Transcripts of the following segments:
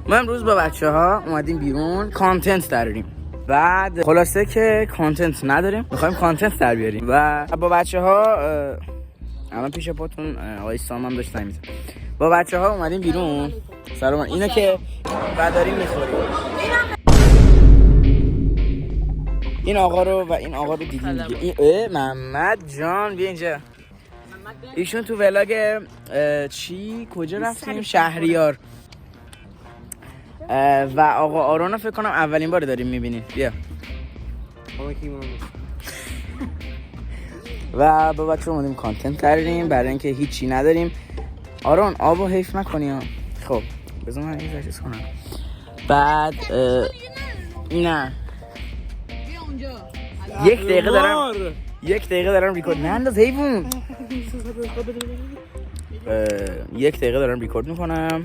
ما امروز با بچه‌ها اومدیم بیرون کانتنت دراریم. بعد خلاصه که کانتنت نداریم، می‌خوایم کانتنت در بیاریم و با بچه‌ها الان پیش پاتون آقای سام هم داشت می‌زد. با بچه‌ها اومدیم بیرون. سلام. اینا که بعد داریم می‌خوریم. این آقا رو دیدیم دیگه. محمد جان بیا اینجا. ایشون تو ولاگ کجا رفتیم؟ شهریار. و آقا آرون فکر کنم اولین بار داریم میبینیم. بیا. و با بچه اومدیم کانتنت کردیم برای اینکه هیچی نداریم. آرون آبو حیف نکنی ها. خب بذار من این چیز کنم. بعد نه یک دقیقه دارم ریکورد ننداز حیوون. یک دقیقه دارم ریکورد میکنم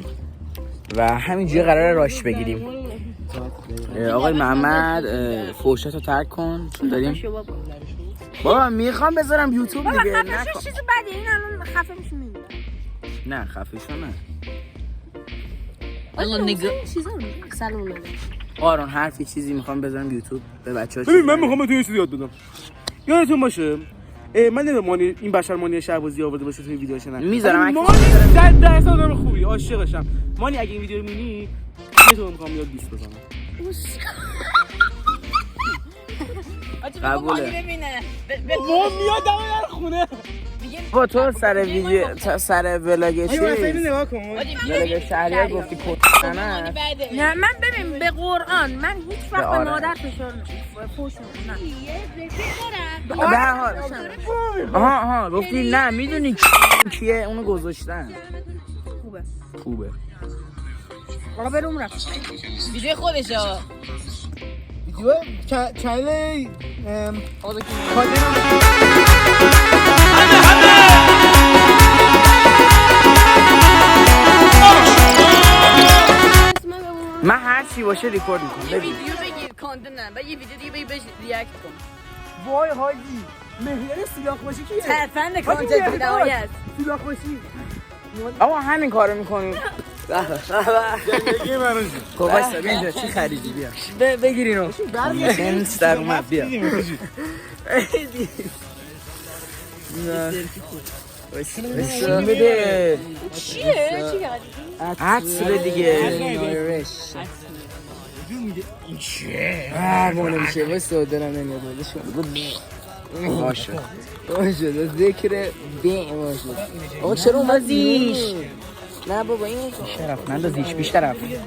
و همینجوری قراره راش بگیریم. آقای محمد فوشاتو ترک کن چون داریم. بابا میخوام بذارم یوتیوب دیگه. بابا خفه چیز بدی این الان خفه میشه میبینم. نه خفه شو نه. آقا نگاه چیزا رو سلام علیکم. آرون حرفی چیزی میخوام بذارم یوتیوب به بچه‌ها. ببین من میخوام تو یه چیزی یاد بدم. یادتون باشه من نمیدونم مانی این بشر مانی شهبازی آورده باشه توی ویدیوش نه میذارم. مانی 100% آدم خوبی عاشقشم. مانی اگه این ویدیو رو میبینی تو میخوام یاد 20 بزنم. قبوله. ما میاد در خونه. با تو سر ویدیو سر ولاگ چی؟ نگاه کن. ولاگ شهریار گفتی کد نه. نه من ببین به قرآن من هیچ وقت به مادر فشار فوش به هر حال آها گفتی نه میدونی کیه اونو گذاشتن. خوبه آقا بریم رفت ویدیو خودشه. ویدیو چنل من هر چی باشه ریکورد میکنم. یه ویدیو بگیر کانتنت نه و یه ویدیو دیگه بگیر بهش ریاکت کن. وای حاجی مهریه سیلاخ باشی کیه؟ ترفند کانتنت بی‌نهایت. سیلاخ باشی آقا همین کارو میکنیم. زندگی منو خب واسه بیا اینجا چی خریدی بیا بگیر اینو. سنس در اومد بیا. واسه بده. چیه؟ چی کردی؟ عطر دیگه. این چیه؟ مونه میشه واسه دارم نمیاد باشه باشه ذکر بی باشه. آقا چرا اومدیش؟ نه بابا این شرف نندازیش بیشتر دیگه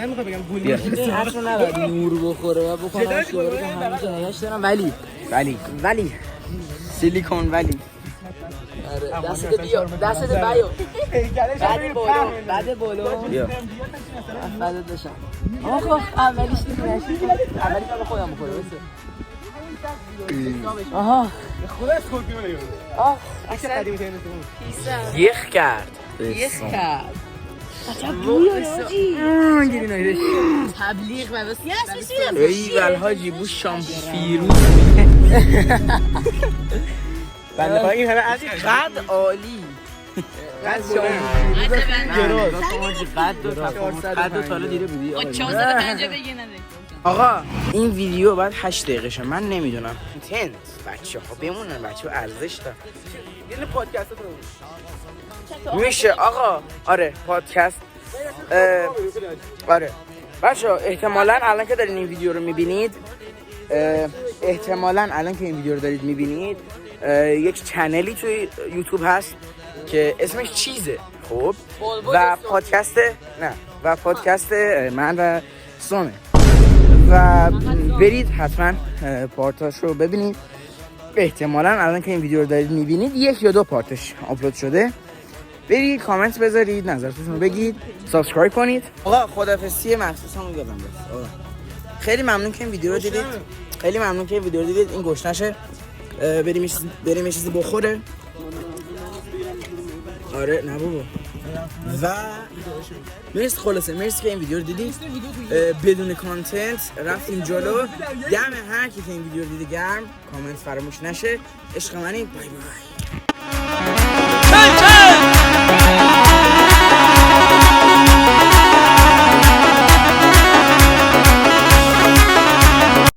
میخوام بگم بیا اصلا نباید نور بخوره و بکنم شوره که همه جنایش دارم ولی سیلیکون ولی دستت بیا دستت بیو بعد بولو بیا بعد داشتم آقا اولیش نشید اولی که خودم بخوره آها خدا اسکورپیو نگیر اصلا قدیمی تنه یخ کرد تبلیغ و ای ول حاجی بو شام فیروز بنده ها این همه از قد عالی قد قد تا دیده بودی 450 بگیر نداری. آقا این ویدیو بعد 8 دقیقه شه من نمیدونم تنت بچه‌ها بمونن بچه‌ها ارزش داره. یعنی پادکست میشه آقا آره پادکست آره بچه‌ها احتمالاً الان که دارین این ویدیو رو میبینید یک چنلی توی یوتیوب هست که اسمش چیزه خب و پادکست من و سامه و برید حتما پارتاش رو ببینید. احتمالاً الان که این ویدیو رو دارید میبینید 1 یا 2 پارتش آپلود شده. برید کامنت بذارید نظرتون رو بگید سابسکرایب کنید. آقا خدافظی مخصوصا یادم رفت. خیلی ممنون که این ویدیو رو دیدید. این گشنشه بریم یه چیزی بخوره. آره نه بابا و مرسی که این ویدیو رو دیدید. بدون کانتنت رفتیم جلو. دم هر کی که این ویدیو رو دیده گرم. کامنت فراموش نشه. عشق منید. بای بای.